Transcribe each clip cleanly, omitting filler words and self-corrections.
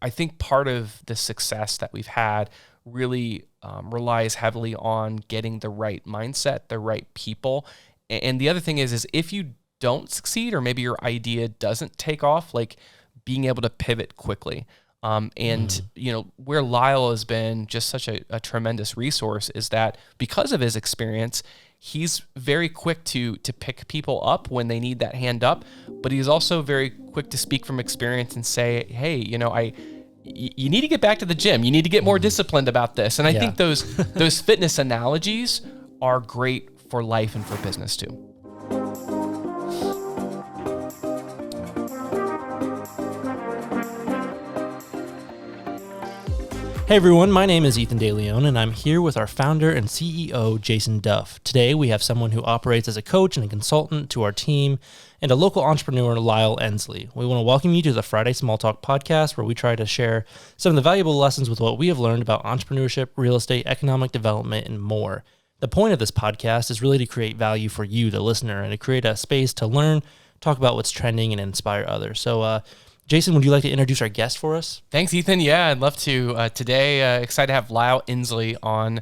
I think part of the success that we've had really relies heavily on getting the right mindset, the right people. And the other thing is if you don't succeed, or maybe your idea doesn't take off, like being able to pivot quickly. Where Lyle has been just such a tremendous resource is that because of his experience, he's very quick to pick people up when they need that hand up, but he's also very quick to speak from experience and say, hey, you need to get back to the gym. You need to get more disciplined about this. And I think those fitness analogies are great for life and for business too. Hey everyone, my name is Ethan DeLeon, and I'm here with our founder and CEO, Jason Duff. Today we have someone who operates as a coach and a consultant to our team, and a local entrepreneur, Lyle Endsley. We want to welcome you to the Friday Small Talk podcast, where we try to share some of the valuable lessons with what we have learned about entrepreneurship, real estate, economic development, and more. The point of this podcast is really to create value for you, the listener, and to create a space to learn, talk about what's trending, and inspire others. So, Jason, would you like to introduce our guest for us? Thanks, Ethan. Yeah, I'd love to. Today, excited to have Lyle Endsley on.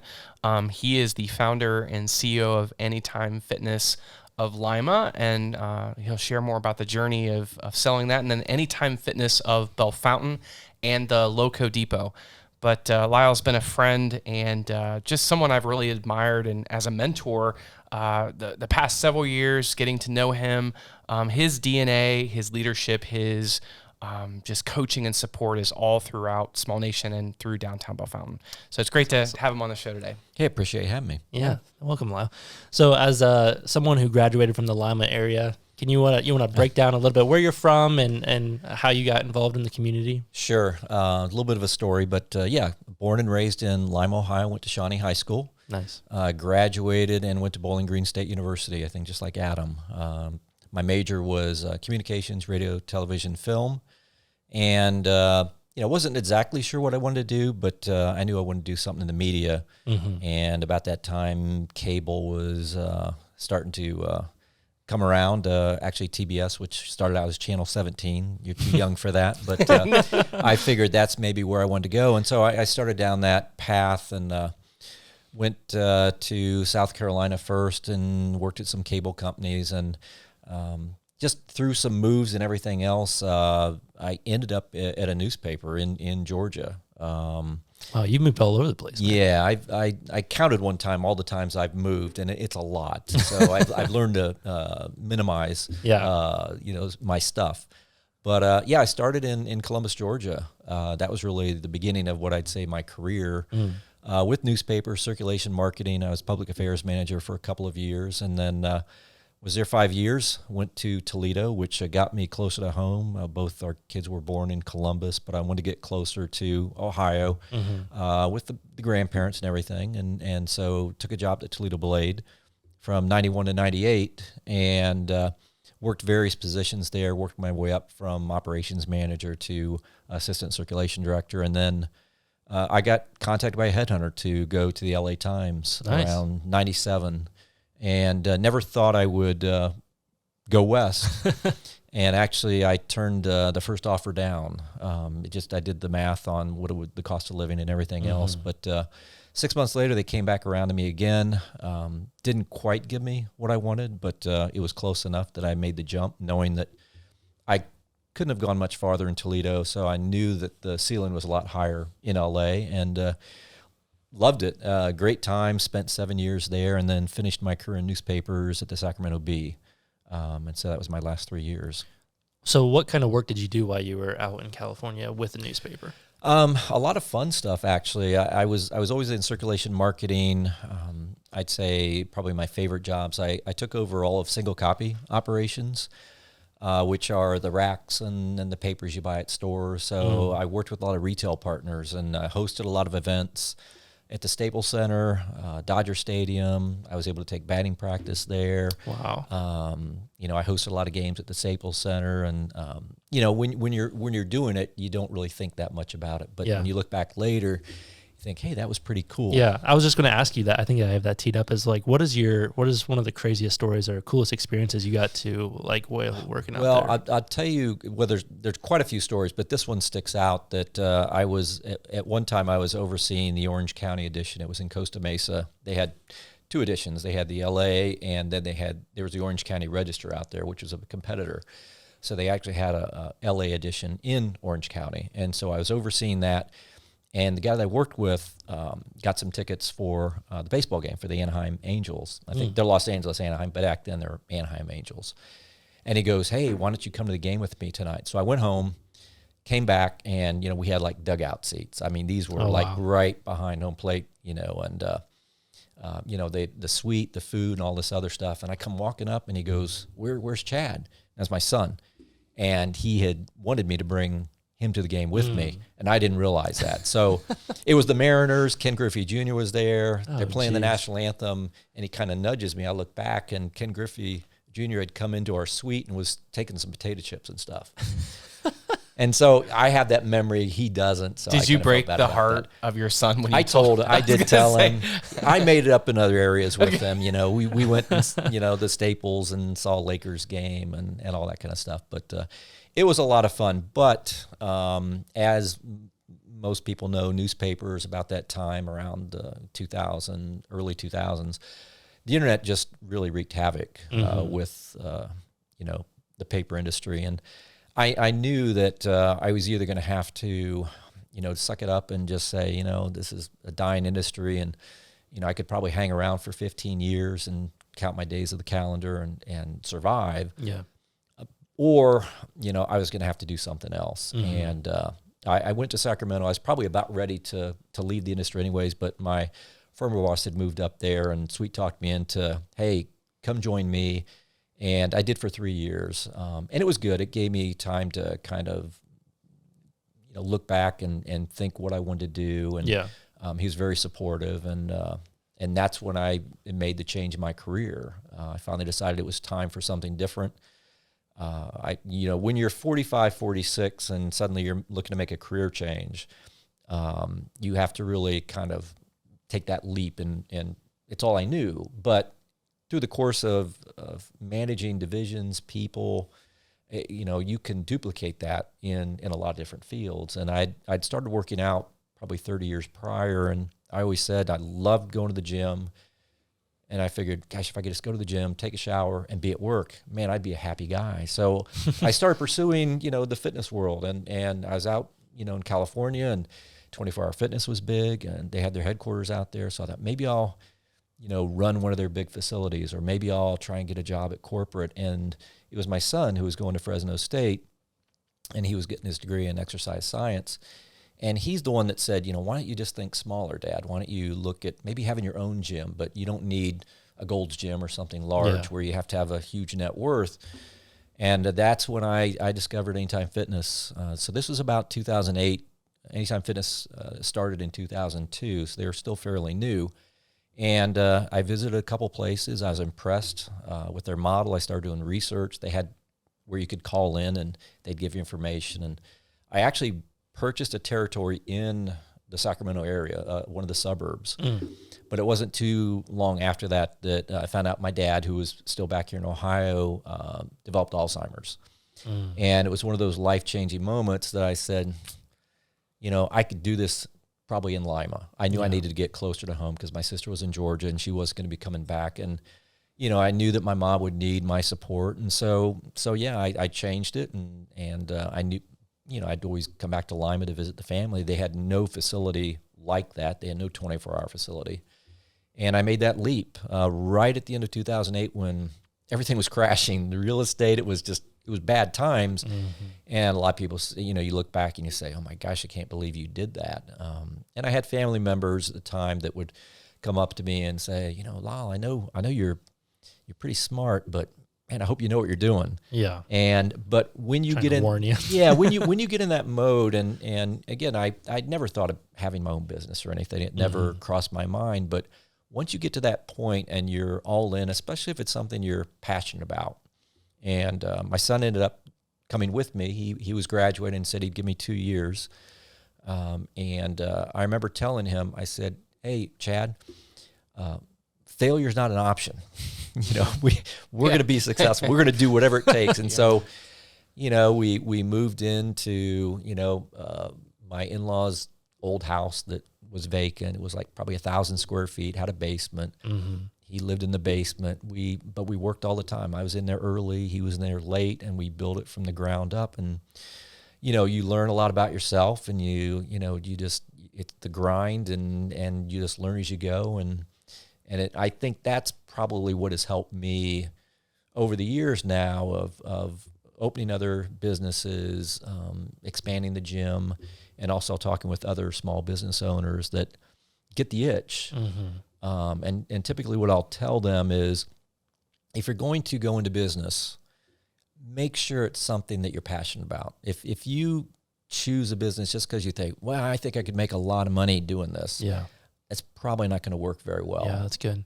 He is the founder and CEO of Anytime Fitness of Lima, and he'll share more about the journey of selling that, and then Anytime Fitness of Bellefontaine and the Loco Depot. But Lyle's been a friend and just someone I've really admired, and as a mentor, the past several years, getting to know him, his DNA, his leadership, his just coaching and support is all throughout Small Nation and through downtown Bellefontaine. So it's great to have him on the show today. Hey, appreciate you having me. Yeah. Welcome, Lyle. So as someone who graduated from the Lima area, can you want to break down a little bit where you're from and how you got involved in the community? Sure. A little bit of a story, but born and raised in Lima, Ohio, went to Shawnee High School. Nice. Graduated and went to Bowling Green State University, I think just like Adam. My major was communications, radio, television, film. And, wasn't exactly sure what I wanted to do, but I knew I wanted to do something in the media. Mm-hmm. And about that time, cable was starting to come around. Actually, TBS, which started out as Channel 17. You're too young for that. But I figured that's maybe where I wanted to go. And so I started down that path and went to South Carolina first and worked at some cable companies. And just through some moves and everything else, I ended up at a newspaper in Georgia. Wow, you moved all over the place. Man. Yeah, I counted one time all the times I've moved, and it's a lot. So I've learned to minimize, my stuff. But I started in Columbus, Georgia. That was really the beginning of what I'd say my career with newspaper circulation marketing. I was public affairs manager for a couple of years, and then was there 5 years, went to Toledo, which got me closer to home. Both our kids were born in Columbus, but I wanted to get closer to Ohio with the grandparents and everything. And so took a job at Toledo Blade from 91 to 98 and worked various positions there, worked my way up from operations manager to assistant circulation director. And then I got contacted by a headhunter to go to the LA Times around 97. And never thought I would go west. And actually, I turned the first offer down. I did the math on the cost of living and everything else. But 6 months later, they came back around to me again. Didn't quite give me what I wanted, but it was close enough that I made the jump, knowing that I couldn't have gone much farther in Toledo. So I knew that the ceiling was a lot higher in LA. And loved it. Great time. Spent 7 years there, and then finished my career in newspapers at the Sacramento Bee. And so that was my last 3 years. So what kind of work did you do while you were out in California with the newspaper? A lot of fun stuff, actually. I was always in circulation marketing. I'd say probably my favorite jobs. I took over all of single copy operations, which are the racks and the papers you buy at stores. So I worked with a lot of retail partners and hosted a lot of events at the Staples Center, Dodger Stadium. I was able to take batting practice there. Wow. I hosted a lot of games at the Staples Center, and when you're doing it, you don't really think that much about it. But when you look back later, think, hey, that was pretty cool. Yeah, I was just going to ask you that. I think I have that teed up as like, what is one of the craziest stories or coolest experiences you got to like while working out there? Well, I'll tell you, there's quite a few stories, but this one sticks out that I was, at one time I was overseeing the Orange County edition. It was in Costa Mesa. They had two editions. They had the LA, and then there was the Orange County Register out there, which was a competitor. So they actually had a LA edition in Orange County. And so I was overseeing that. And the guy that I worked with got some tickets for the baseball game for the Anaheim Angels. I think they're Los Angeles Anaheim, but back then they're Anaheim Angels. And he goes, hey, why don't you come to the game with me tonight? So I went home, came back, and, we had like dugout seats. I mean, these were right behind home plate, and, the suite, the food, and all this other stuff. And I come walking up, and he goes, where's Chad? That's my son. And he had wanted me to bring him to the game with me, and I didn't realize that. So it was the Mariners. Ken Griffey Jr. was there. They're playing the national anthem, and he kind of nudges me. I look back, and Ken Griffey Jr. had come into our suite and was taking some potato chips and stuff. And so I have that memory. He doesn't. So did you break the heart of your son when you I did tell him. I made it up in other areas with them. We went, the Staples and saw a Lakers game and all that kind of stuff. But it was a lot of fun. But as most people know, newspapers about that time, around 2000, early 2000s, the internet just really wreaked havoc with, the paper industry. And I knew that I was either going to have to, suck it up and just say, this is a dying industry, and, I could probably hang around for 15 years and count my days of the calendar and survive. Yeah. Or, I was going to have to do something else. And I went to Sacramento. I was probably about ready to leave the industry anyways, but my former boss had moved up there and sweet talked me into, hey, come join me. And I did for 3 years. And it was good. It gave me time to kind of, look back and think what I wanted to do. And he was very supportive. And that's when I made the change in my career. I finally decided it was time for something different. When you're 45, 46, and suddenly you're looking to make a career change, you have to really kind of take that leap. And it's all I knew. But through the course of managing divisions, people, you can duplicate that in a lot of different fields. And I'd started working out probably 30 years prior, and I always said I loved going to the gym. And I figured, gosh, if I could just go to the gym, take a shower, and be at work, man, I'd be a happy guy. So I started pursuing, the fitness world. And I was out, in California, and 24-hour fitness was big, and they had their headquarters out there. So I thought maybe I'll run one of their big facilities, or maybe I'll try and get a job at corporate. And it was my son who was going to Fresno State, and he was getting his degree in exercise science. And he's the one that said, why don't you just think smaller, Dad? Why don't you look at maybe having your own gym, but you don't need a Gold's Gym or something large where you have to have a huge net worth. And that's when I discovered Anytime Fitness. So this was about 2008. Anytime Fitness started in 2002, so they were still fairly new. And I visited a couple places. I was impressed with their model. I started doing research. They had where you could call in and they'd give you information. And I actually purchased a territory in the Sacramento area, one of the suburbs. But it wasn't too long after that I found out my dad, who was still back here in Ohio, developed Alzheimer's. And it was one of those life-changing moments that I said, I could do this probably in Lima. I knew I needed to get closer to home because my sister was in Georgia and she was going to be coming back. And, I knew that my mom would need my support. And so I changed it. And I knew, I'd always come back to Lima to visit the family. They had no facility like that. They had no 24-hour facility. And I made that leap right at the end of 2008 when everything was crashing. The real estate, it was bad times. And a lot of people, you look back and you say, oh my gosh, I can't believe you did that. And I had family members at the time that would come up to me and say, Lyle, I know you're pretty smart, but man, I hope you know what you're doing. Yeah. But when you get in, warn you. when you get in that mode, and again, I'd never thought of having my own business or anything. It never crossed my mind. But once you get to that point and you're all in, especially if it's something you're passionate about. And my son ended up coming with me. He was graduating and said he'd give me 2 years. And I remember telling him, I said, "Hey, Chad, failure's not an option. We're going to be successful. We're going to do whatever it takes." And so, we moved into, my in-laws' old house that was vacant. It was like probably 1,000 square feet, had a basement. Mm-hmm. He lived in the basement. But we worked all the time. I was in there early. He was in there late, and we built it from the ground up. And, you learn a lot about yourself, and it's the grind, and you just learn as you go. And I think that's probably what has helped me over the years now of opening other businesses, expanding the gym, and also talking with other small business owners that get the itch. Mm-hmm. And typically what I'll tell them is, if you're going to go into business, make sure it's something that you're passionate about. If you choose a business just because you think, well, I think I could make a lot of money doing this, it's probably not going to work very well. Yeah, that's good.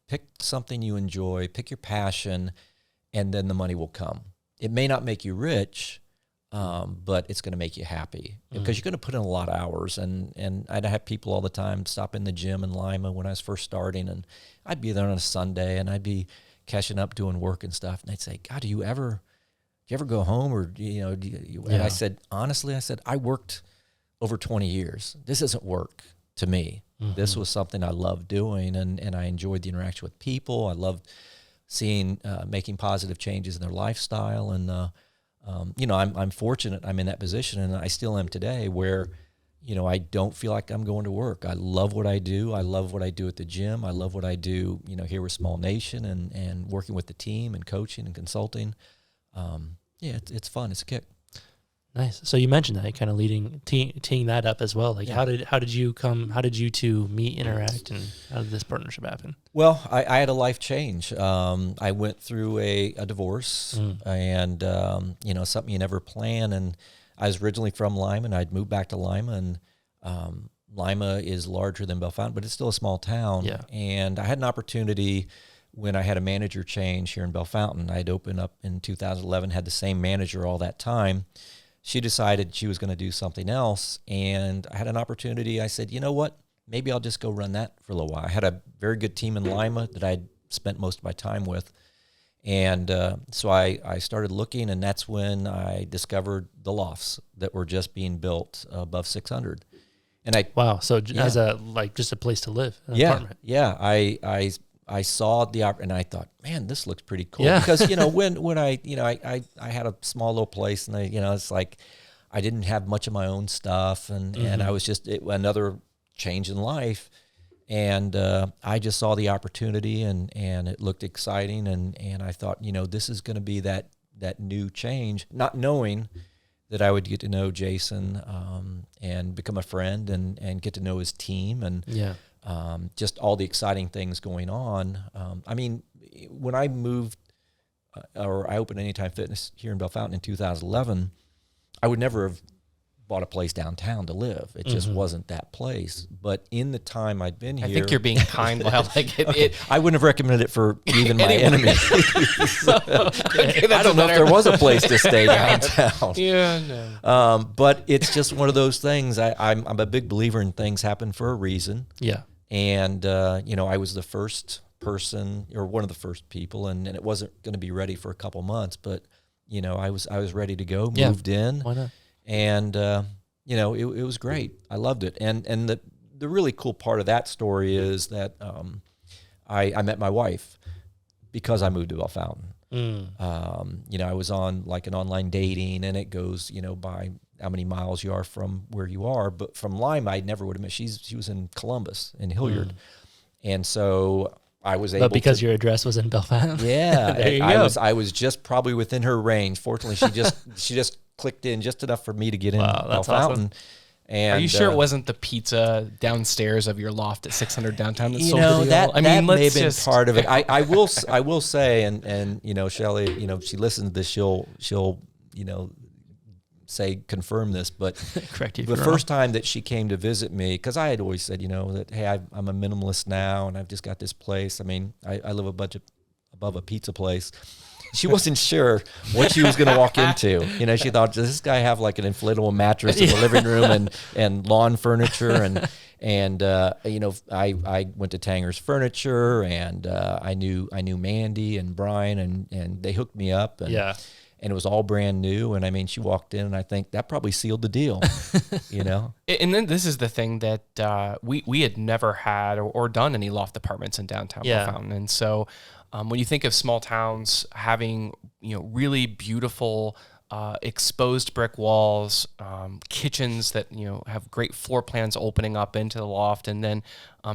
Pick something you enjoy, pick your passion, and then the money will come. It may not make you rich, but it's going to make you happy because you're going to put in a lot of hours. And I'd have people all the time stop in the gym in Lima when I was first starting, and I'd be there on a Sunday, and I'd be catching up doing work and stuff. And they'd say, "God, do you ever go home?" Or, And I said, honestly, I worked over 20 years. This isn't work to me. Mm-hmm. This was something I loved doing, and I enjoyed the interaction with people. I loved seeing, making positive changes in their lifestyle. And, I'm fortunate I'm in that position, and I still am today, where, I don't feel like I'm going to work. I love what I do. I love what I do at the gym. I love what I do, here with Small Nation and working with the team and coaching and consulting. It's fun. It's a kick. Nice. So you mentioned that, kind of teeing that up as well. Like, how did you two meet, interact, and how did this partnership happen? Well, I had a life change. I went through a divorce, and something you never plan. And I was originally from Lima, and I'd moved back to Lima, and Lima is larger than Bellefontaine, but it's still a small town. Yeah. And I had an opportunity when I had a manager change here in Bellefontaine. I'd opened up in 2011, had the same manager all that time. She decided she was going to do something else, and I had an opportunity. I said, you know what? Maybe I'll just go run that for a little while. I had a very good team in Lima that I'd spent most of my time with. And so I started looking, and that's when I discovered the lofts that were just being built above 600. And as just a place to live, an apartment. Yeah, I saw the and I thought, man, this looks pretty cool. Yeah. Because when I had a small little place, and it's like I didn't have much of my own stuff, and I was just another change in life. And I just saw the opportunity, and it looked exciting, and I thought, this is going to be that new change, not knowing that I would get to know Jason and become a friend and get to know his team, and just all the exciting things going on. When I moved, or I opened Anytime Fitness here in Bellefontaine in 2011, I would never have bought a place downtown to live. It just wasn't that place. But in the time I'd been here, I think you're being kind. Well, I wouldn't have recommended it for even my enemies. I don't know if there was a place to stay downtown. No. But it's just one of those things. I'm a big believer in things happen for a reason. Yeah. And I was the first person, or one of the first people, and it wasn't going to be ready for a couple months, but I was ready to go. Moved in. Why not? And, it was great. I loved it. And the really cool part of that story is that I met my wife because I moved to Bellefontaine. I was on like an online dating, and it goes, by how many miles you are from where you are. But from Lima, I never would have met. She was in Columbus, in Hilliard. And so I was able to. But because your address was in Bellefontaine? Yeah. There you go. I was just probably within her range. Fortunately, she just clicked in just enough for me to get in. Wow, that's awesome. And are you sure it wasn't the pizza downstairs of your loft at 600 downtown that sold the deal? That may have been part of it. I will say, and Shelly, she listens to this, she'll say confirm this, but correct you. The first time that she came to visit me, because I had always said, that hey, I'm a minimalist now, and I've just got this place. I live above a pizza place. she wasn't sure what she was going to walk into. You know, she thought, does this guy have like an inflatable mattress in the living room and lawn furniture? And you know, I went to Tanger's Furniture, and I knew Mandy and Brian, and they hooked me up. And, and it was all brand new. And I mean, she walked in, and I think that probably sealed the deal, you know? And then this is the thing that we had never had or done any loft apartments in downtown Bellefontaine. And so when you think of small towns having, you know, really beautiful exposed brick walls, kitchens that, you know, have great floor plans opening up into the loft, and then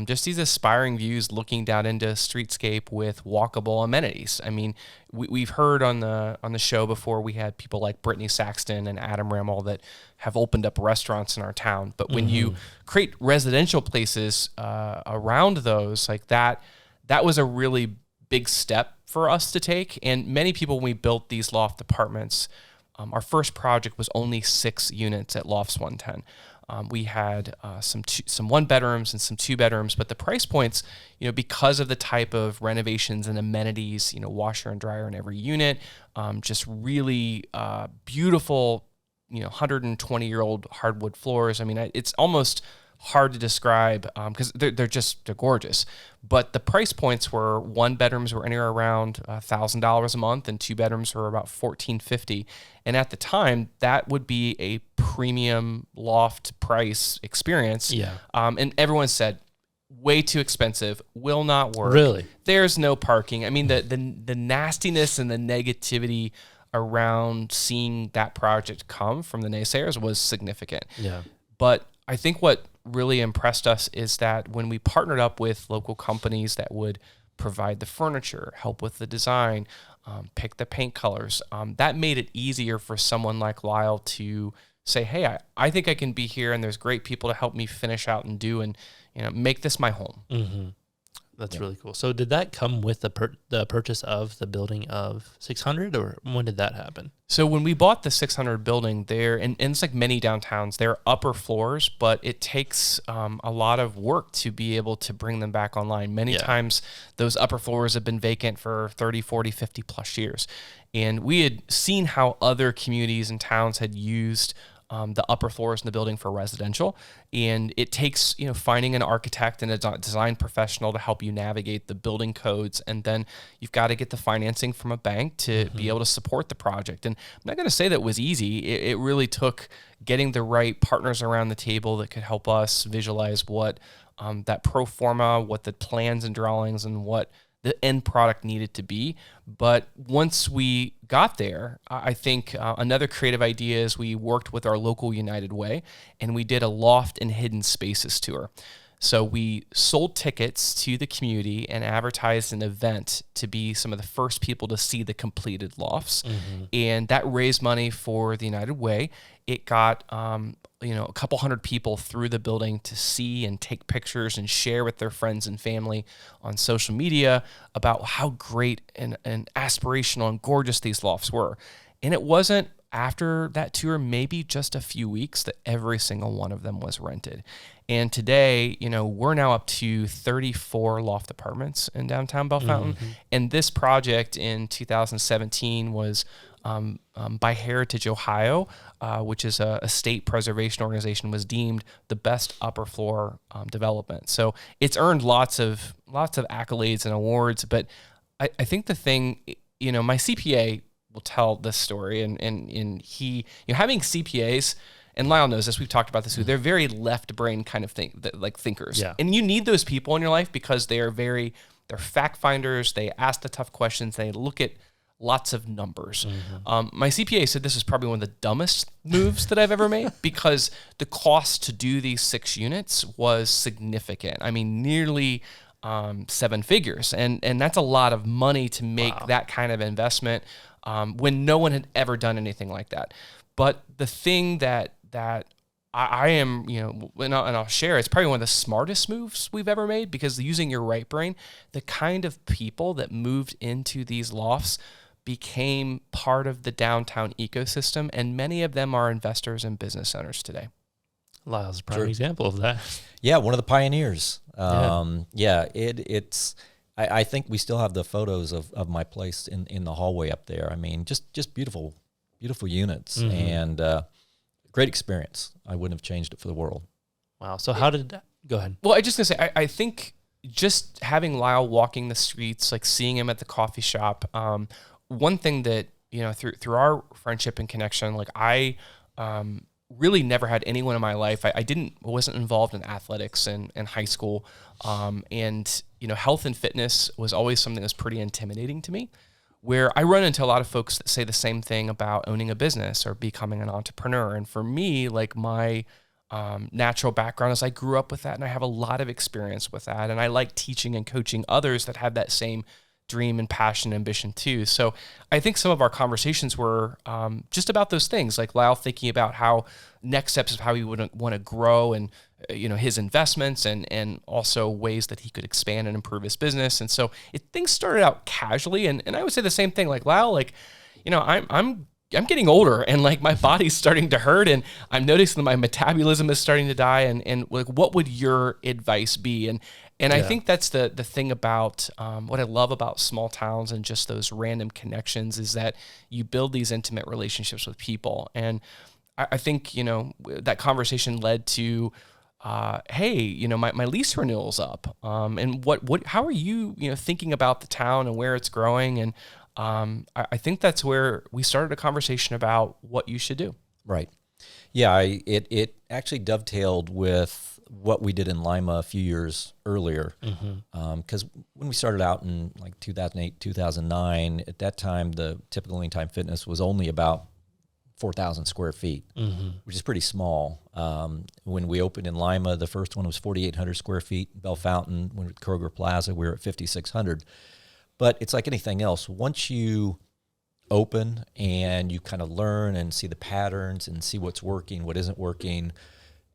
just these aspiring views looking down into a streetscape with walkable amenities. I mean, we've heard on the show before, we had people like Brittany Saxton and Adam Rammel that have opened up restaurants in our town. But when you create residential places around those, like that was a really big step for us to take. And many people, when we built these loft apartments, our first project was only 6 units at Lofts 110. We had some 1 bedrooms and some 2 bedrooms, but the price points, you know, because of the type of renovations and amenities, you know, washer and dryer in every unit, just really beautiful, you know, 120-year-old hardwood floors. I mean, it's almost hard to describe because they're gorgeous. But the price points were 1 bedrooms were anywhere around $1,000 a month, and 2 bedrooms were about $1,450. And at the time, that would be a premium loft price experience. And everyone said, way too expensive, will not work. Really? There's no parking. I mean, the nastiness and the negativity around seeing that project come from the naysayers was significant. But I think what really impressed us is that when we partnered up with local companies that would provide the furniture, help with the design, pick the paint colors, that made it easier for someone like Lyle to say, hey, I think I can be here, and there's great people to help me finish out and do, and, you know, make this my home. That's really cool. So did that come with the purchase of the building of 600, or when did that happen? So when we bought the 600 building there, and it's like many downtowns, they're upper floors, but it takes a lot of work to be able to bring them back online. Many times those upper floors have been vacant for 30, 40, 50 plus years. And we had seen how other communities and towns had used the upper floors in the building for residential. And it takes, you know, finding an architect and a design professional to help you navigate the building codes. And then you've got to get the financing from a bank to be able to support the project. And I'm not going to say that was easy. It really took getting the right partners around the table that could help us visualize what that pro forma, what the plans and drawings, and what the end product needed to be. But once we got there, I think another creative idea is we worked with our local United Way, and we did a loft and hidden spaces tour. So we sold tickets to the community and advertised an event to be some of the first people to see the completed lofts. And that raised money for the United Way. It got a couple hundred people through the building to see and take pictures and share with their friends and family on social media about how great and aspirational and gorgeous these lofts were. And it wasn't after that tour, maybe just a few weeks, that every single one of them was rented. And today, we're now up to 34 loft apartments in downtown Bellefontaine. And this project in 2017 was by Heritage Ohio, which is a state preservation organization, was deemed the best upper floor development. So it's earned lots of accolades and awards. But I think the thing, my CPA will tell this story, and he, having CPAs, and Lyle knows this, we've talked about this too, they're very left brain kind of thinkers. Yeah. And you need those people in your life because they're fact finders, they ask the tough questions, they look at lots of numbers. My CPA said this is probably one of the dumbest moves that I've ever made because the cost to do these 6 units was significant. I mean, nearly 7 figures. And that's a lot of money to make that kind of investment when no one had ever done anything like that. But the thing that I am, and I'll share, it's probably one of the smartest moves we've ever made, because using your right brain, the kind of people that moved into these lofts became part of the downtown ecosystem, and many of them are investors and business owners today. Lyle's a prime example of that. Yeah, one of the pioneers. It's. I think we still have the photos of my place in the hallway up there. I mean, just beautiful units and great experience. I wouldn't have changed it for the world. Wow. So how did that? Go ahead. Well, I just gonna say, I think just having Lyle walking the streets, like seeing him at the coffee shop. One thing that, through our friendship and connection, like I really never had anyone in my life. I wasn't involved in athletics in high school. And health and fitness was always something that was pretty intimidating to me, where I run into a lot of folks that say the same thing about owning a business or becoming an entrepreneur. And for me, like my natural background is I grew up with that and I have a lot of experience with that. And I like teaching and coaching others that have that same dream and passion and ambition too. So I think some of our conversations were just about those things, like Lyle thinking about how next steps of how he would want to grow and his investments and also ways that he could expand and improve his business. And so things started out casually, and I would say the same thing, like Lyle, like I'm getting older and like my body's starting to hurt and I'm noticing that my metabolism is starting to die and like what would your advice be? And I think that's the thing about what I love about small towns and just those random connections is that you build these intimate relationships with people. And I think, that conversation led to, hey, my lease renewal's up. And how are you, thinking about the town and where it's growing? And I think that's where we started a conversation about what you should do. Right. Yeah, it actually dovetailed with what we did in Lima a few years earlier. Because when we started out in like 2008, 2009, at that time, the typical Anytime Fitness was only about 4,000 square feet, which is pretty small. When we opened in Lima, the first one was 4,800 square feet. Bellefontaine, when at Kroger Plaza, we were at 5,600. But it's like anything else. Once you open and you kind of learn and see the patterns and see what's working, what isn't working,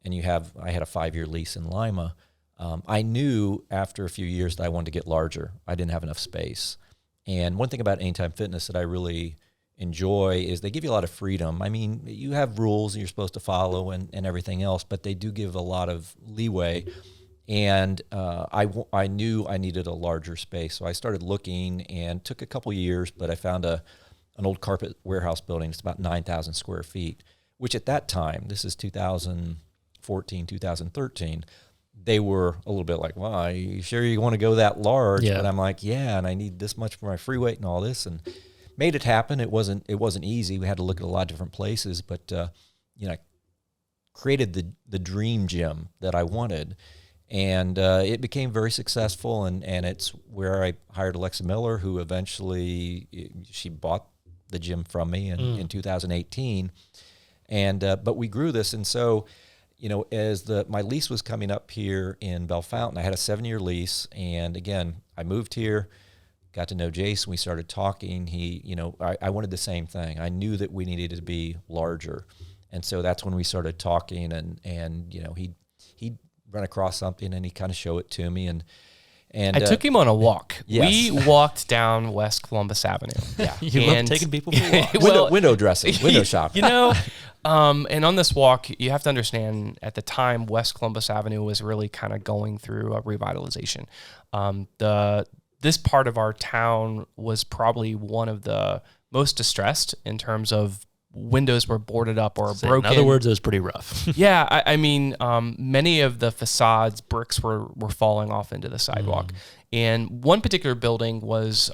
and I had a 5-year lease in Lima, I knew after a few years that I wanted to get larger. I didn't have enough space. And one thing about Anytime Fitness that I really enjoy is they give you a lot of freedom. I mean, you have rules you're supposed to follow and everything else, but they do give a lot of leeway. And I knew I needed a larger space. So I started looking and took a couple years, but I found an old carpet warehouse building. It's about 9,000 square feet, which at that time, this is 2014, 2013, they were a little bit like, well, are you sure you want to go that large? Yeah. But I'm like, yeah, and I need this much for my free weight and all this, and made it happen. It wasn't easy. We had to look at a lot of different places, but I created the dream gym that I wanted. And it became very successful, and it's where I hired Alexa Miller, who eventually she bought the gym from me in 2018. And but we grew this, and so as my lease was coming up here in Bellefontaine, I had a 7-year lease, and again I moved here, got to know Jason. We started talking. I wanted the same thing. I knew that we needed to be larger, and so that's when we started talking. And he run across something and he kind of showed it to me, and I took him on a walk. Yes. We walked down West Columbus Avenue. Yeah, You love taking people for walks. window dressing, window shopping. And on this walk, you have to understand at the time, West Columbus Avenue was really kind of going through a revitalization. This part of our town was probably one of the most distressed in terms of windows were boarded up or broken. In other words, it was pretty rough. Yeah, I mean, many of the facades, bricks were falling off into the sidewalk. And one particular building was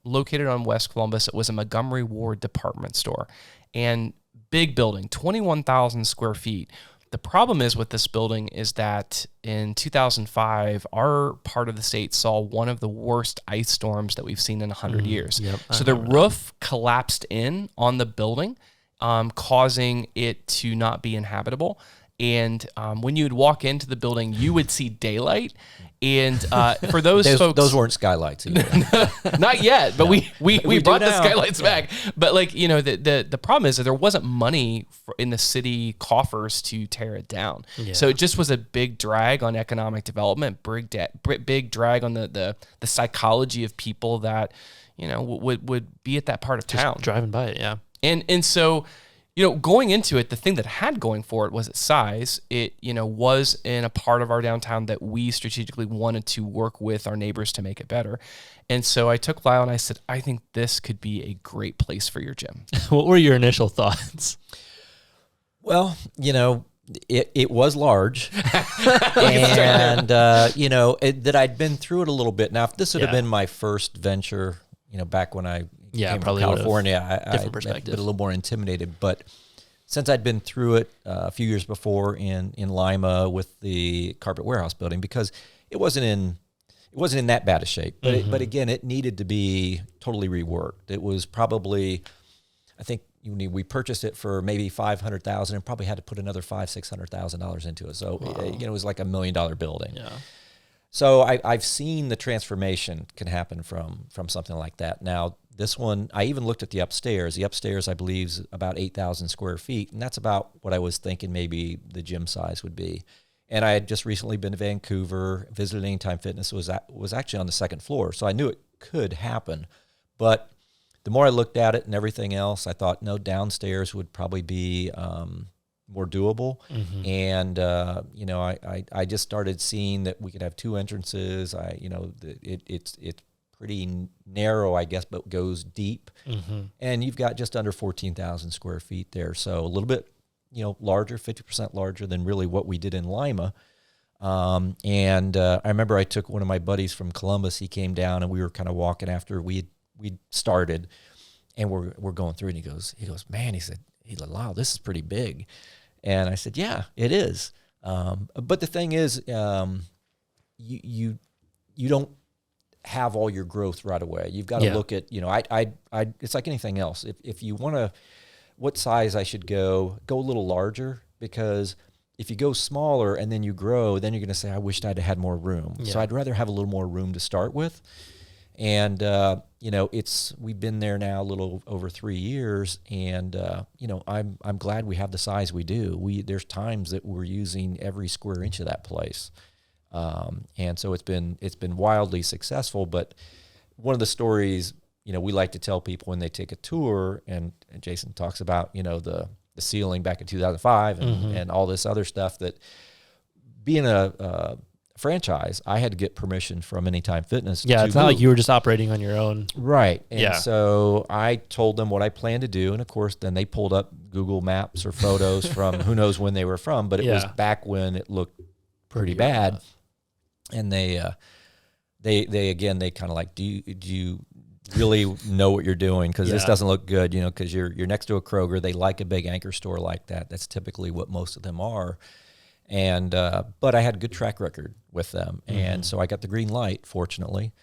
located on West Columbus. It was a Montgomery Ward department store. And big building, 21,000 square feet. The problem is with this building is that in 2005, our part of the state saw one of the worst ice storms that we've seen in 100 years. Yep, so the roof collapsed in on the building, causing it to not be inhabitable. And when you would walk into the building, you would see daylight. And for those folks, those weren't skylights either. Not yet, but No. we brought the now. skylights back. But the problem is that there wasn't money in the city coffers to tear it down. Yeah. So it just was a big drag on economic development, big drag on the psychology of people that would be at that part of town Just driving by it. Yeah. and so Going into it, the thing that had going for it was its size. It, was in a part of our downtown that we strategically wanted to work with our neighbors to make it better. And so I took Lyle and I said, I think this could be a great place for your gym. What were your initial thoughts? Well, it was large, and that I'd been through it a little bit. Now, if this would have been my first venture, back when I came from California, I'd been a little more intimidated. But since I'd been through it a few years before in Lima with the carpet warehouse building, because it wasn't in that bad a shape. But but again, it needed to be totally reworked. It was probably, I think, we purchased it for maybe $500,000 and probably had to put another $600,000 into it. So it was like $1 million building. Yeah. So I've seen the transformation can happen from something like that. Now this one, I even looked at the upstairs. The upstairs, I believe, is about 8,000 square feet, and that's about what I was thinking maybe the gym size would be. And I had just recently been to Vancouver, visited Anytime Fitness. Was actually on the second floor, so I knew it could happen, but the more I looked at it and everything else, I thought, no, downstairs would probably be more doable. And, I just started seeing that we could have two entrances. It's pretty narrow, I guess, but goes deep. And you've got just under 14,000 square feet there. So a little bit, larger, 50% larger than really what we did in Lima. I remember I took one of my buddies from Columbus. He came down and we were kind of walking after we started, and we're going through, and he goes, man, he said, Lyle, this is pretty big. And I said, yeah, it is. But the thing is, you don't have all your growth right away. You've got to look at, it's like anything else. If you want to, what size I should go a little larger, because if you go smaller and then you grow, then you're going to say, I wished I'd had more room. Yeah. So I'd rather have a little more room to start with. And, we've been there now a little over 3 years, and, I'm glad we have the size we do. There's times that we're using every square inch of that place. And so it's been wildly successful. But one of the stories, we like to tell people when they take a tour, and Jason talks about, the ceiling back in 2005 and all this other stuff, that being a franchise, I had to get permission from Anytime Fitness. Yeah, it's not like you were just operating on your own. Right. And so I told them what I planned to do. And of course, then they pulled up Google Maps or photos from who knows when they were from, but it was back when it looked pretty bad. Rough. And they kind of like, do you really know what you're doing? Because this doesn't look good, because you're next to a Kroger. They like a big anchor store like that. That's typically what most of them are. And but I had a good track record with them, and so I got the green light, fortunately.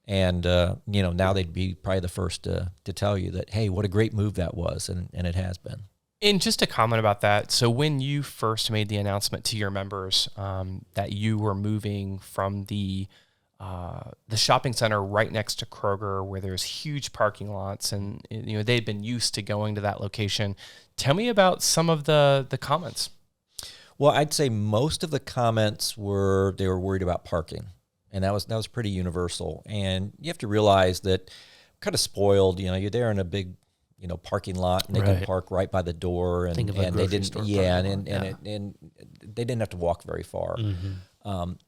And now they'd be probably the first to tell you that, hey, what a great move that was, and it has been. And just a comment about that. So when you first made the announcement to your members that you were moving from the shopping center right next to Kroger, where there's huge parking lots, and they'd been used to going to that location, tell me about some of the comments. Well, I'd say most of the comments they were worried about parking, and that was pretty universal. And you have to realize that kind of spoiled. You're there in a big, parking lot, and they can park right by the door, and they didn't, and they didn't have to walk very far. And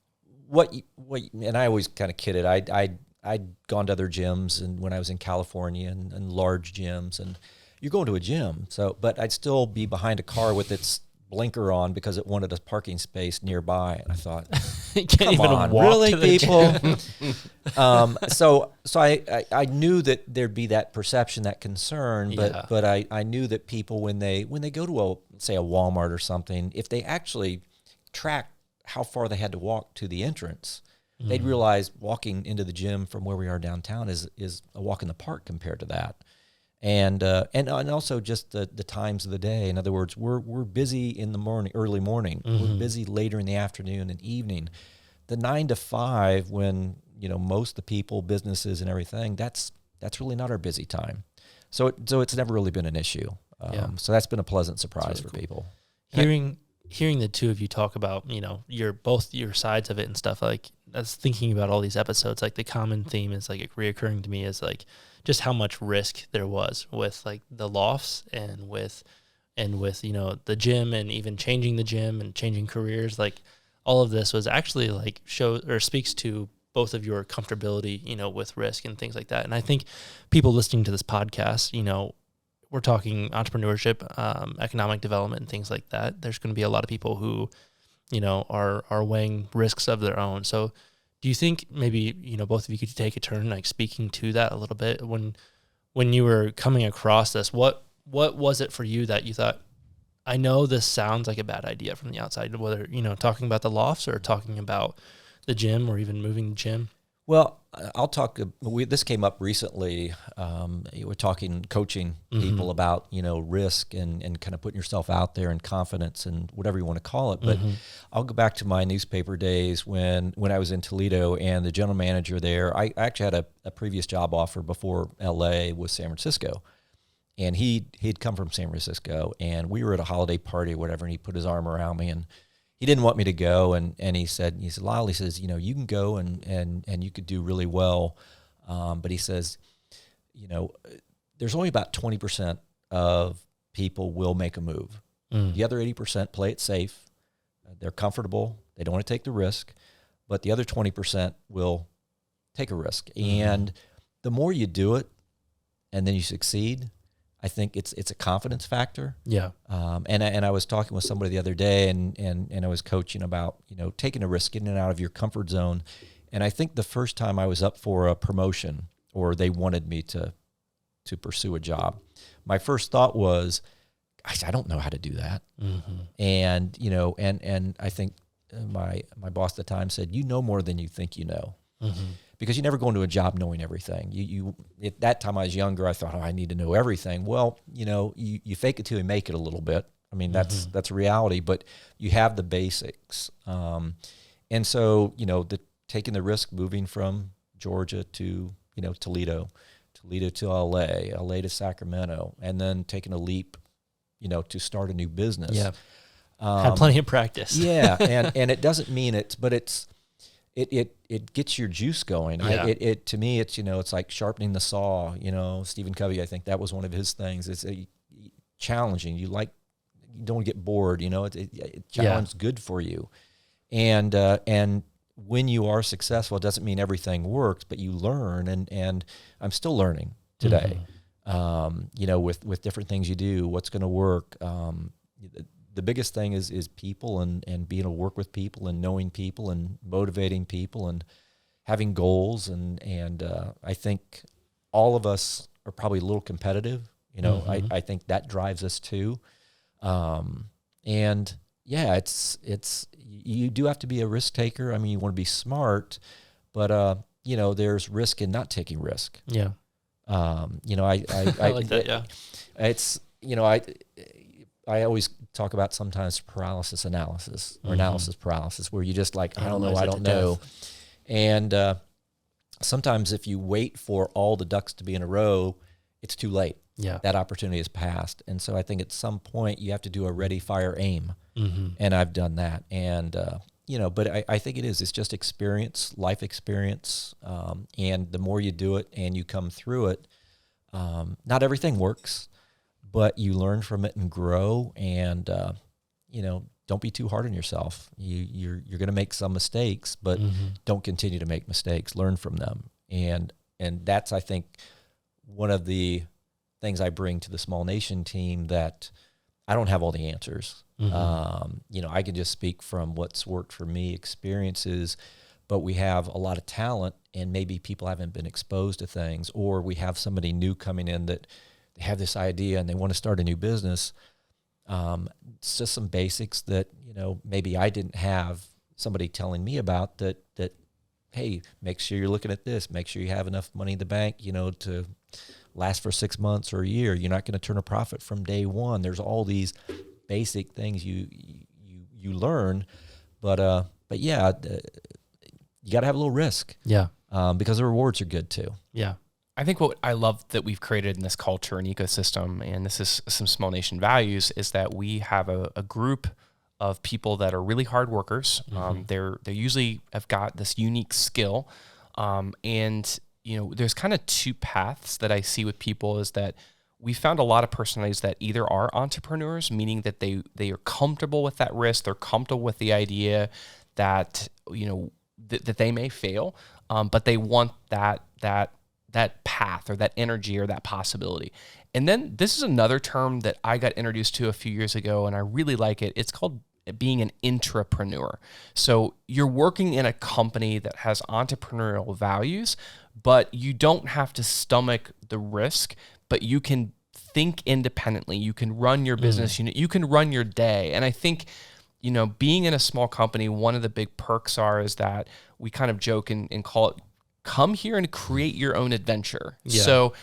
I always kind of kidded. I'd gone to other gyms, and when I was in California, and large gyms, and you're going to a gym, but I'd still be behind a car with its blinker on because it wanted a parking space nearby, and I thought, you can't even walk really, to the people? So I knew that there'd be that perception, that concern, but I knew that people, when they go to say a Walmart or something, if they actually track how far they had to walk to the entrance, they'd realize walking into the gym from where we are downtown is a walk in the park compared to that. And also just the times of the day. In other words, we're busy in the morning, early morning. We're busy later in the afternoon and evening. The 9 to 5, when most of the people, businesses, and everything, that's really not our busy time. So it's never really been an issue. So that's been a pleasant surprise for people. Hearing the two of you talk about both your sides of it and stuff, like, I was thinking about all these episodes, like the common theme is like reoccurring to me is like just how much risk there was with like the lofts and with and with, the gym and even changing the gym and changing careers, like all of this was actually like shows or speaks to both of your comfortability, with risk and things like that. And I think people listening to this podcast, we're talking entrepreneurship, economic development and things like that. There's going to be a lot of people who, are weighing risks of their own. So do you think maybe, both of you could take a turn, like speaking to that a little bit when you were coming across this, what was it for you that you thought, I know this sounds like a bad idea from the outside, whether, talking about the lofts or talking about the gym or even moving the gym? Well, I'll talk. This came up recently. We're talking coaching people about risk and kind of putting yourself out there and confidence and whatever you want to call it. But I'll go back to my newspaper days when I was in Toledo, and the general manager there. I actually had a previous job offer before L.A. was San Francisco, and he'd come from San Francisco, and we were at a holiday party or whatever, and he put his arm around me and he didn't want me to go, and he said, Lyle, he says, you can go and you could do really well, but he says, there's only about 20% of people will make a move. The other 80% play it safe. They're comfortable. They don't want to take the risk, but the other 20% will take a risk. And the more you do it, and then you succeed, I think it's a confidence factor. Yeah. And I was talking with somebody the other day, and I was coaching about, taking a risk, getting out of your comfort zone. And I think the first time I was up for a promotion, or they wanted me to pursue a job, my first thought was, gosh, I don't know how to do that. And, and I think my boss at the time said, you know more than you think you know. Because you never go into a job knowing everything. You at that time I was younger, I thought, I need to know everything. Well, you fake it till you make it a little bit. I mean, that's a reality, but you have the basics. And so, taking the risk, moving from Georgia to, Toledo to LA to Sacramento, and then taking a leap, to start a new business. Yeah. Had plenty of practice. Yeah. And it doesn't mean it gets your juice going. Yeah. To me, it's like sharpening the saw. Stephen Covey, I think that was one of his things. It's challenging. You don't get bored. Challenge good for you. And when you are successful, it doesn't mean everything works, but you learn. And I'm still learning today. With different things you do, what's going to work. The biggest thing is people and being able to work with people and knowing people and motivating people and having goals. And I think all of us are probably a little competitive. I think that drives us too. And yeah, it's you do have to be a risk taker. I mean, you want to be smart, but there's risk in not taking risk. Yeah. I like that. Yeah. It's, I always talk about sometimes paralysis analysis or analysis paralysis, where you just like, I don't know. And sometimes if you wait for all the ducks to be in a row, it's too late. Yeah. That opportunity is past. And so I think at some point you have to do a ready, fire, aim. And I've done that. And, but I think it's just experience, life experience. And the more you do it and you come through it, not everything works, but you learn from it and grow. And, don't be too hard on yourself. You're going to make some mistakes, but don't continue to make mistakes. Learn from them. And that's, I think, one of the things I bring to the Small Nation team, that I don't have all the answers. I can just speak from what's worked for me, experiences, but we have a lot of talent, and maybe people haven't been exposed to things, or we have somebody new coming in that they have this idea and they want to start a new business. It's just some basics that, maybe I didn't have somebody telling me about that, hey, make sure you're looking at this, make sure you have enough money in the bank, to last for 6 months or a year. You're not going to turn a profit from day one. There's all these basic things you learn, but yeah, you got to have a little risk. Yeah. Because the rewards are good too. Yeah. I think what I love that we've created in this culture and ecosystem, and this is some Small Nation values, is that we have a group of people that are really hard workers. They usually have got this unique skill, and there's kind of two paths that I see with people, is that we found a lot of personalities that either are entrepreneurs, meaning that they are comfortable with that risk, they're comfortable with the idea that that they may fail, but they want that path or that energy or that possibility. And then this is another term that I got introduced to a few years ago, and I really like it. It's called being an intrapreneur. So you're working in a company that has entrepreneurial values, but you don't have to stomach the risk, but you can think independently. You can run your business unit. You can run your day. And I think, being in a small company, one of the big perks is that we kind of joke and call it, come here and create your own adventure. Yeah. So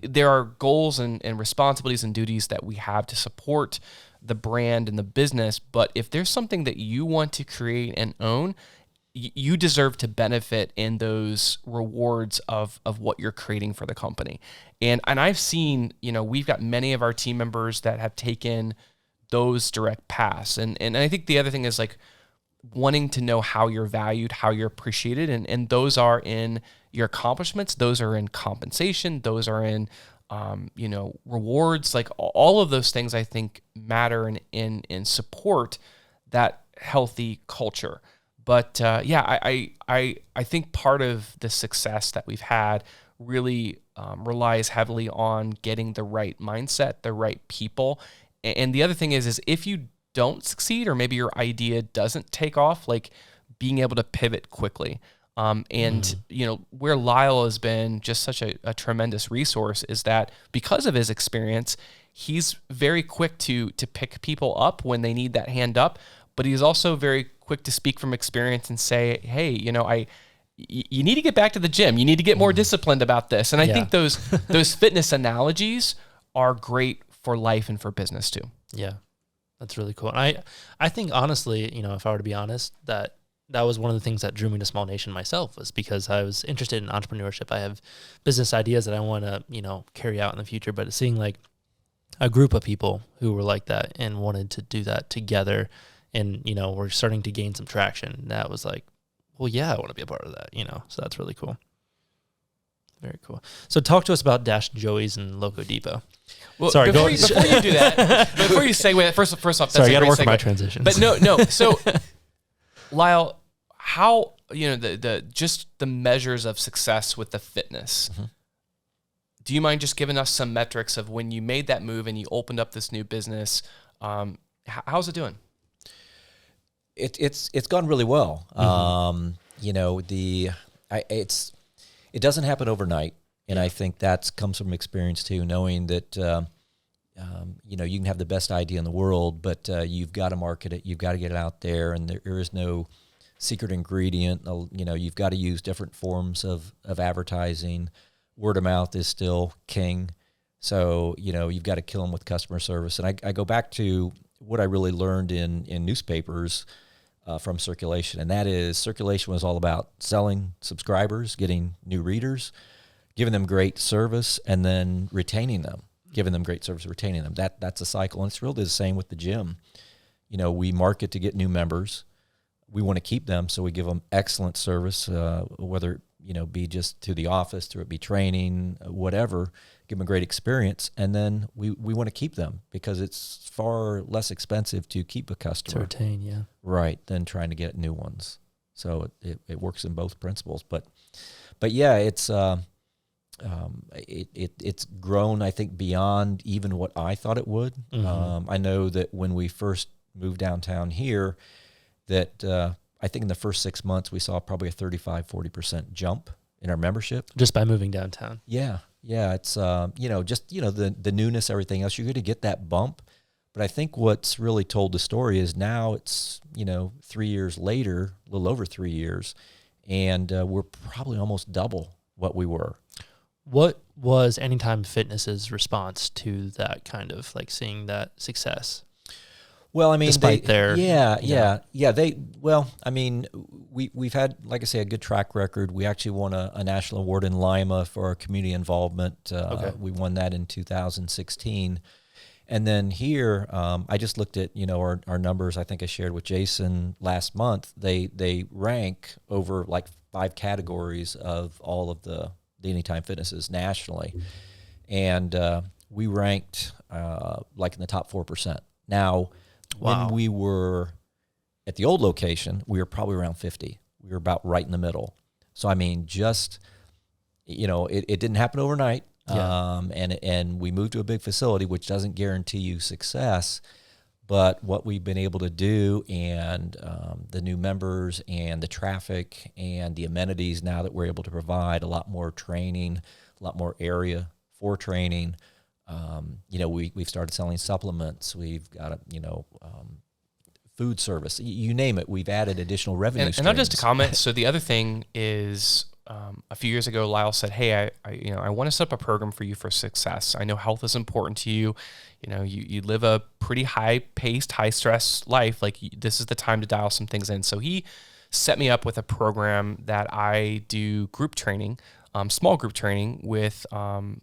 there are goals and responsibilities and duties that we have to support the brand and the business. But if there's something that you want to create and own, you deserve to benefit in those rewards of what you're creating for the company. And I've seen, we've got many of our team members that have taken those direct paths. And I think the other thing is wanting to know how you're valued, how you're appreciated. And those are in your accomplishments. Those are in compensation. Those are in, rewards. All of those things I think matter and support that healthy culture. But I think part of the success that we've had really relies heavily on getting the right mindset, the right people. And the other thing is if you don't succeed, or maybe your idea doesn't take off, being able to pivot quickly. Where Lyle has been just such a tremendous resource is that because of his experience, he's very quick to pick people up when they need that hand up, but he's also very quick to speak from experience and say, hey, you need to get back to the gym. You need to get more disciplined about this. And I think those fitness analogies are great for life and for business too. Yeah, that's really cool. And I think honestly, if I were to be honest, that was one of the things that drew me to Small Nation myself, was because I was interested in entrepreneurship. I have business ideas that I want to, carry out in the future, but seeing a group of people who were like that and wanted to do that together, and, we're starting to gain some traction. That was well, yeah, I want to be a part of that, so that's really cool. Very cool. So talk to us about Dash Joey's and Loco Depot. Well, sorry, before you do that, before you segue, first off, sorry, I got to work on my transitions. But no. So, Lyle, how just the measures of success with the fitness? Mm-hmm. Do you mind just giving us some metrics of when you made that move and you opened up this new business? How's it doing? It's gone really well. Mm-hmm. It doesn't happen overnight, and I think that comes from experience too, knowing that you can have the best idea in the world, but you've got to market it, you've got to get it out there, and there is no secret ingredient. You've got to use different forms of advertising. Word of mouth is still king, so you've got to kill them with customer service. And I go back to what I really learned in newspapers from circulation, and that is circulation was all about selling subscribers, getting new readers, giving them great service, and then retaining them, giving them great service, retaining them. That's a cycle, and it's really the same with the gym. We market to get new members. We want to keep them, so we give them excellent service, whether be just to the office, through it be training, whatever, give them a great experience. And then we want to keep them because it's far less expensive to keep a customer. To retain, yeah. Right, than trying to get new ones. So it works in both principles. But yeah, it's grown, I think, beyond even what I thought it would. Mm-hmm. I know that when we first moved downtown here, that I think in the first 6 months, we saw probably a 35-40% jump in our membership. Just by moving downtown. Yeah. It's, the newness, everything else, you're going to get that bump. But I think what's really told the story is now it's, 3 years later, a little over 3 years, and we're probably almost double what we were. What was Anytime Fitness's response to that kind of seeing that success? Well, I mean, despite their, we've had, like I say, a good track record. We actually won a national award in Lima for our community involvement. We won that in 2016. And then here, I just looked at, our numbers. I think I shared with Jason last month. They rank over 5 categories of all of the Anytime Fitnesses nationally. And we ranked like in the top 4%. Now, when we were at the old location, we were probably around 50. We were about right in the middle. So, I mean, just, it didn't happen overnight. Yeah. And we moved to a big facility, which doesn't guarantee you success. But what we've been able to do, and the new members and the traffic and the amenities now that we're able to provide, a lot more training, a lot more area for training. We've started selling supplements. We've got food service. You name it. We've added additional revenue streams. And not just a comment. So the other thing is, a few years ago, Lyle said, "Hey, I want to set up a program for you for success. I know health is important to you. You live a pretty high-paced, high-stress life. Like, this is the time to dial some things in." So he set me up with a program that I do group training, small group training with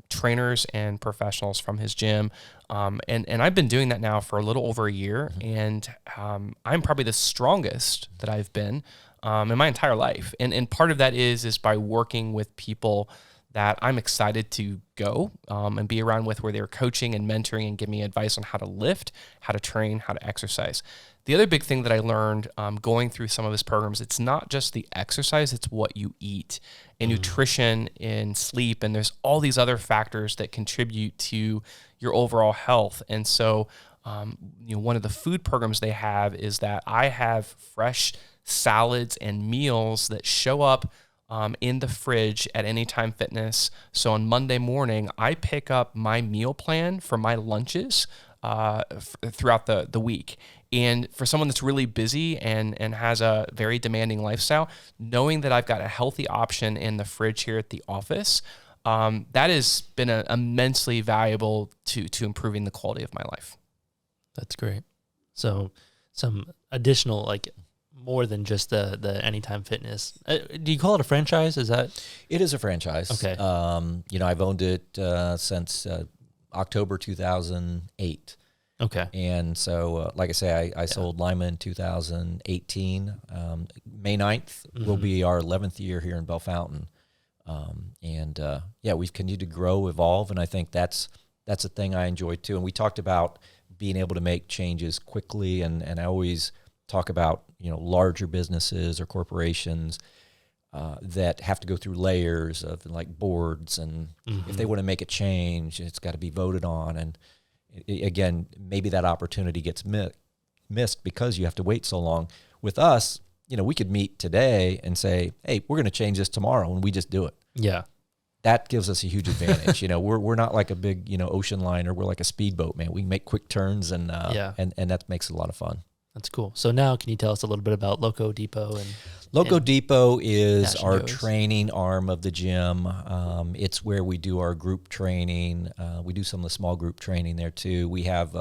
trainers and professionals from his gym. And I've been doing that now for a little over a year. And I'm probably the strongest that I've been in my entire life. And part of that is by working with people that I'm excited to go and be around with, where they're coaching and mentoring and giving me advice on how to lift, how to train, how to exercise. The other big thing that I learned going through some of his programs, it's not just the exercise, it's what you eat and nutrition and sleep. And there's all these other factors that contribute to your overall health. And so, one of the food programs they have is that I have fresh salads and meals that show up in the fridge at Anytime Fitness. So on Monday morning, I pick up my meal plan for my lunches throughout the week. And for someone that's really busy and has a very demanding lifestyle, knowing that I've got a healthy option in the fridge here at the office, that has been immensely valuable to improving the quality of my life. That's great. So some additional, like, more than just the Anytime Fitness. Do you call it a franchise? Is that? It is a franchise. Okay. I've owned it since October 2008. Okay. And so, like I say, I sold Lima in 2018. May 9th will be our 11th year here in Bellefontaine. We've continued to grow, evolve, and I think that's a thing I enjoy too. And we talked about being able to make changes quickly, and I always talk about larger businesses or corporations that have to go through layers of like boards, and if they want to make a change, it's got to be voted on. And again, maybe that opportunity gets missed because you have to wait so long. With us, we could meet today and say, "Hey, we're going to change this tomorrow," and we just do it. Yeah. That gives us a huge advantage. We're not like a big, ocean liner. We're like a speedboat, man. We can make quick turns, and that makes it a lot of fun. That's cool. So now, can you tell us a little bit about Loco Depot? Loco Depot is our training arm of the gym. It's where we do our group training. We do some of the small group training there too. We have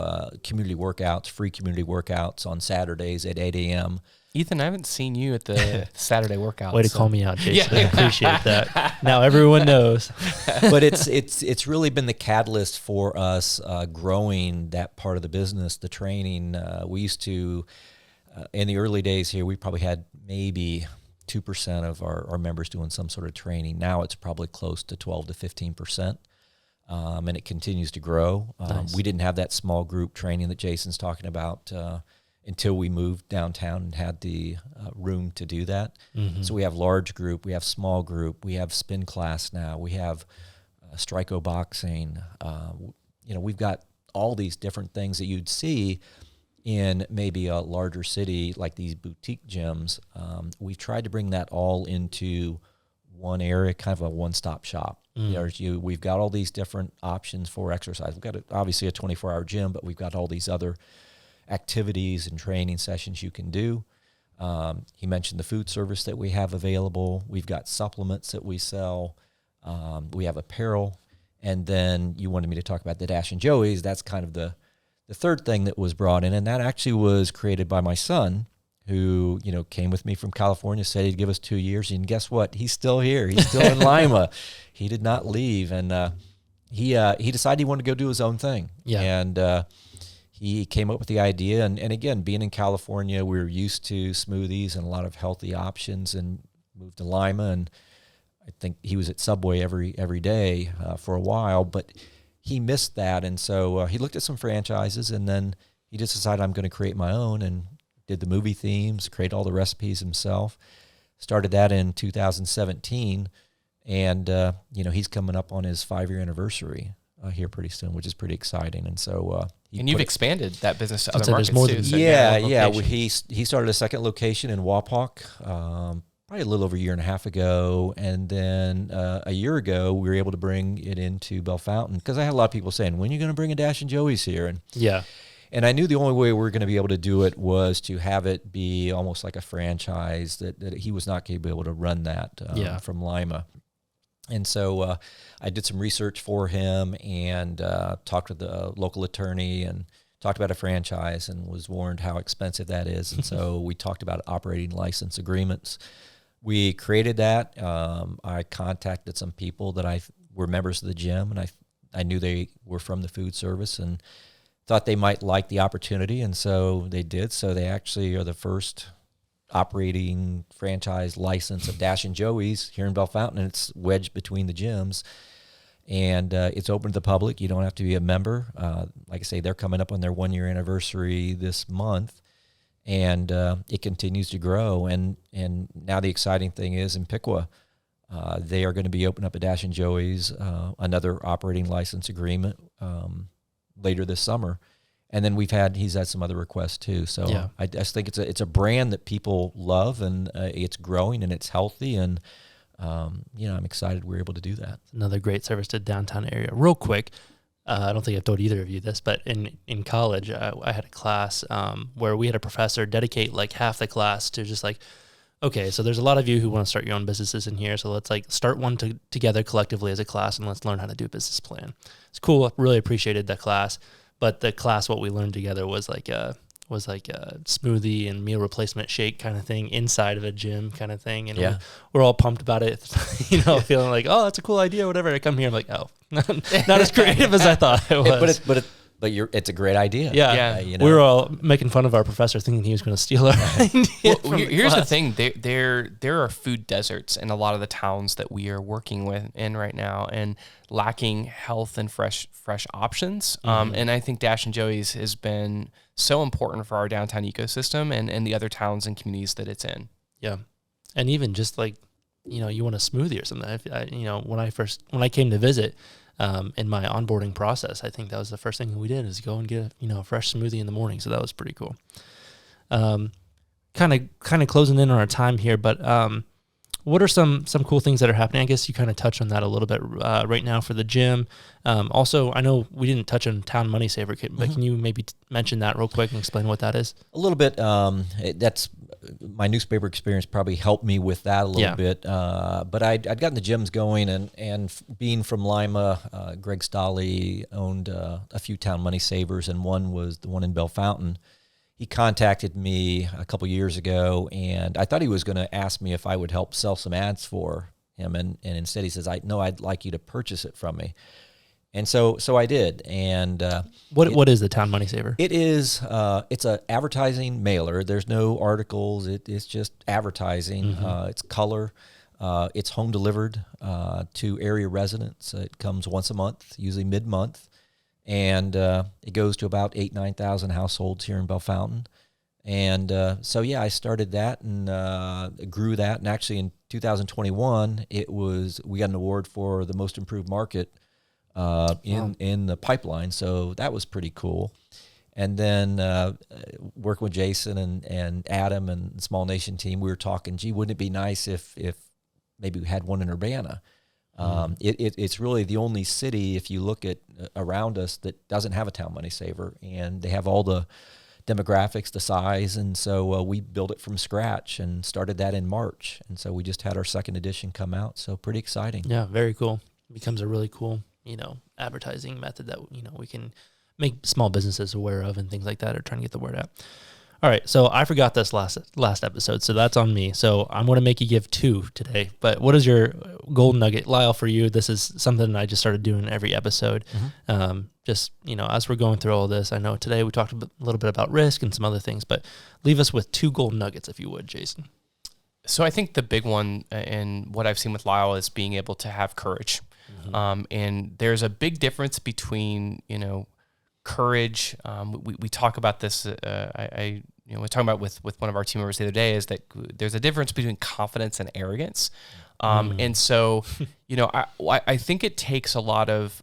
community workouts, free community workouts on Saturdays at 8 a.m. Ethan, I haven't seen you at the Saturday workout. Way to call me out, Jason. I appreciate that. Now everyone knows. But it's really been the catalyst for us growing that part of the business, the training. We used to, in the early days here, we probably had maybe 2% of our members doing some sort of training. Now it's probably close to 12 to 15%. And it continues to grow. Nice. We didn't have that small group training that Jason's talking about until we moved downtown and had the room to do that. So we have large group, we have small group, we have spin class now, we have Strico boxing. We've got all these different things that you'd see in maybe a larger city like these boutique gyms. We've tried to bring that all into one area, kind of a one-stop shop. We've got all these different options for exercise. We've got obviously a 24-hour gym, but we've got all these other activities and training sessions you can do. He mentioned the food service that we have available. We've got supplements that we sell. We have apparel. And then you wanted me to talk about the Dash and Joey's. That's kind of the third thing that was brought in. And that actually was created by my son, who, came with me from California, said he'd give us 2 years. And guess what? He's still here. He's still in Lima. He did not leave. And he decided he wanted to go do his own thing. Yeah. And he came up with the idea, and again, being in California, we were used to smoothies and a lot of healthy options, and moved to Lima, and I think he was at Subway every day for a while, but he missed that. And so he looked at some franchises, and then he just decided, I'm going to create my own, and did the movie themes, create all the recipes himself. Started that in 2017. And, he's coming up on his 5-year anniversary here pretty soon, which is pretty exciting. And so, you've expanded that business to other markets more too. Than Yeah. He started a second location in Wapak, probably a little over a year and a half ago. And then a year ago, we were able to bring it into Bellefontaine, because I had a lot of people saying, when are you going to bring a Dash and Joey's here? And I knew the only way we were going to be able to do it was to have it be almost like a franchise, that he was not going to be able to run that from Lima. And so I did some research for him and talked with the local attorney and talked about a franchise, and was warned how expensive that is. And so we talked about operating license agreements. We created that. I contacted some people that were members of the gym, and I knew they were from the food service and thought they might like the opportunity, and so they did. So they actually are the first operating franchise license of Dash and Joey's here in Bellefontaine, and it's wedged between the gyms. And it's open to the public. You don't have to be a member. Like I say, they're coming up on their 1-year anniversary this month, and it continues to grow. And now the exciting thing is in Piqua, they are going to be opening up a Dash and Joey's, another operating license agreement later this summer. And then he's had some other requests too. So I just think it's a brand that people love, and it's growing and it's healthy. And, I'm excited we're able to do that. Another great service to downtown area. Real quick, I don't think I've told either of you this, but in college, I had a class where we had a professor dedicate like half the class to just like, okay, so there's a lot of you who want to start your own businesses in here, so let's like start one together collectively as a class, and let's learn how to do a business plan. It's cool. I really appreciated that class. But the class, what we learned together was like a smoothie and meal replacement shake kind of thing inside of a gym kind of thing. And we're all pumped about it, feeling like, oh, that's a cool idea, whatever. I come here, I'm like, oh, not as creative as I thought it was. But it's a great idea. Yeah. We were all making fun of our professor, thinking he was going to steal our idea. Well, here's the thing: there are food deserts in a lot of the towns that we are working in right now, and lacking health and fresh options. And I think Dash and Joey's has been so important for our downtown ecosystem and the other towns and communities that it's in. Yeah, and even just like you want a smoothie or something. When I came to visit. In my onboarding process, I think that was the first thing we did is go and get a fresh smoothie in the morning. So that was pretty cool. Kind of closing in on our time here, but what are some cool things that are happening? I guess you kind of touched on that a little bit right now for the gym. Also, I know we didn't touch on Town Money Saver, but can you maybe mention that real quick and explain what that is? A little bit. That's my newspaper experience probably helped me with that a little bit. But I'd gotten the gyms going, and being from Lima, Greg Stolley owned a few Town Money Savers, and one was the one in Bellefontaine. He contacted me a couple years ago, and I thought he was going to ask me if I would help sell some ads for him, and instead he says, I'd like you to purchase it from me. And so I did. And what is the Town Money Saver? It is it's an advertising mailer. There's no articles. It's just advertising. It's color. It's home delivered to area residents. It comes once a month, usually mid-month. And it goes to about 9,000 households here in Bellefontaine. And I started that and grew that. And actually in 2021, we got an award for the most improved market in the pipeline. So that was pretty cool. And then working with Jason and Adam and the Small Nation team, we were talking, gee, wouldn't it be nice if maybe we had one in Urbana? It's really the only city, if you look at around us, that doesn't have a Town Money Saver, and they have all the demographics, the size, and so we built it from scratch and started that in March, and so we just had our second edition come out, so pretty exciting. Yeah, very cool. It becomes a really cool, advertising method that we can make small businesses aware of and things like that, or trying to get the word out. All right, so I forgot this last episode, so that's on me. So I'm going to make you give 2 today. But what is your gold nugget, Lyle, for you? This is something I just started doing every episode. As we're going through all this, I know today we talked a little bit about risk and some other things, but leave us with 2 gold nuggets, if you would, Jason. So I think the big one, and what I've seen with Lyle, is being able to have courage. And there's a big difference between, courage. We talk about this. I was talking about with one of our team members the other day, is that there's a difference between confidence and arrogance. And so, I think it takes a lot of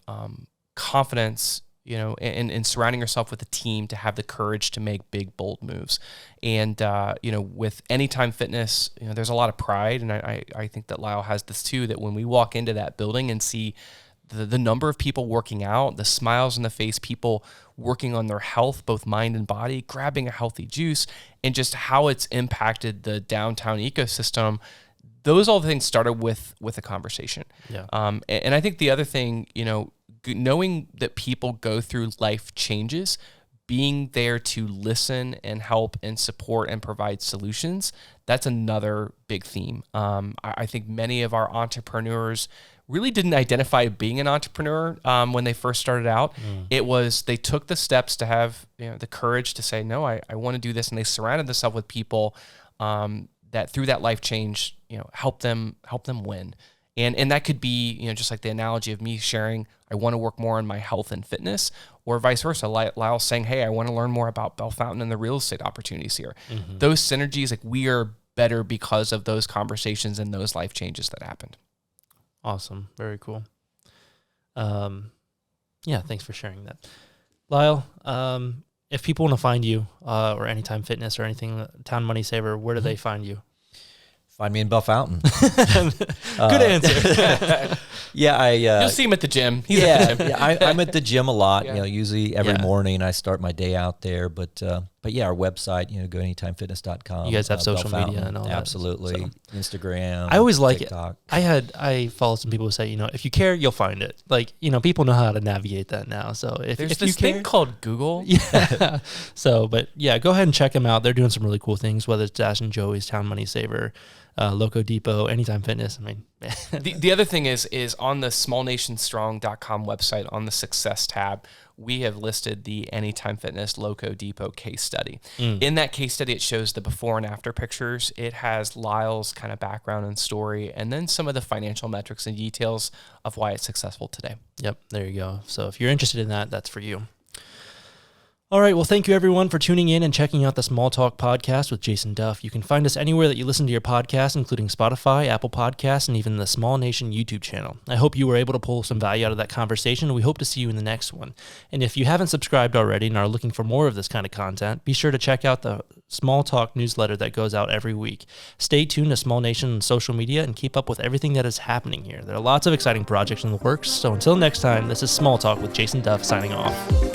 confidence, in surrounding yourself with a team to have the courage to make big, bold moves. And, with Anytime Fitness, there's a lot of pride. And I think that Lyle has this too, that when we walk into that building and see the number of people working out, the smiles on the face, people working on their health, both mind and body, grabbing a healthy juice, and just how it's impacted the downtown ecosystem, those all things started with a conversation. Yeah. And I think the other thing, knowing that people go through life changes, being there to listen and help and support and provide solutions, that's another big theme. I think many of our entrepreneurs really didn't identify being an entrepreneur when they first started out. It was, they took the steps to have the courage to say, no, I want to do this. And they surrounded themselves with people that through that life change, help them win. And that could be, just like the analogy of me sharing, I want to work more on my health and fitness, or vice versa. Lyle saying, hey, I want to learn more about Bellefontaine and the real estate opportunities here. Those synergies, like, we are better because of those conversations and those life changes that happened. Awesome. Very cool. Yeah, thanks for sharing that. Lyle, if people want to find you or Anytime Fitness or anything, Town Money Saver, where do they find you? Find me in Bellefontaine. Good answer. Yeah, you'll see him at the gym. He's at the gym. I'm at the gym a lot. Yeah. Usually every morning I start my day out there. But yeah, our website, go to anytimefitness.com. You guys have social media and all that. Absolutely. So. Instagram. I always like TikTok. it. I follow some people who say, if you care, you'll find it. Like, people know how to navigate that now. So if There's you this care, thing called Google. Yeah. So, but yeah, go ahead and check them out. They're doing some really cool things, whether it's Dash and Joey's, Town Money Saver, Loco Depot, Anytime Fitness. I mean, the other thing is on the smallnationstrong.com website, on the success tab, we have listed the Anytime Fitness Loco Depot case study. In that case study, it shows the before and after pictures. It has Lyle's kind of background and story, and then some of the financial metrics and details of why it's successful today. Yep, there you go. So if you're interested in that, that's for you. All right, well, thank you everyone for tuning in and checking out the Small Talk podcast with Jason Duff. You can find us anywhere that you listen to your podcast, including Spotify, Apple Podcasts, and even the Small Nation YouTube channel. I hope you were able to pull some value out of that conversation, and we hope to see you in the next one. And if you haven't subscribed already and are looking for more of this kind of content, be sure to check out the Small Talk newsletter that goes out every week. Stay tuned to Small Nation on social media and keep up with everything that is happening here. There are lots of exciting projects in the works, so until next time, this is Small Talk with Jason Duff signing off.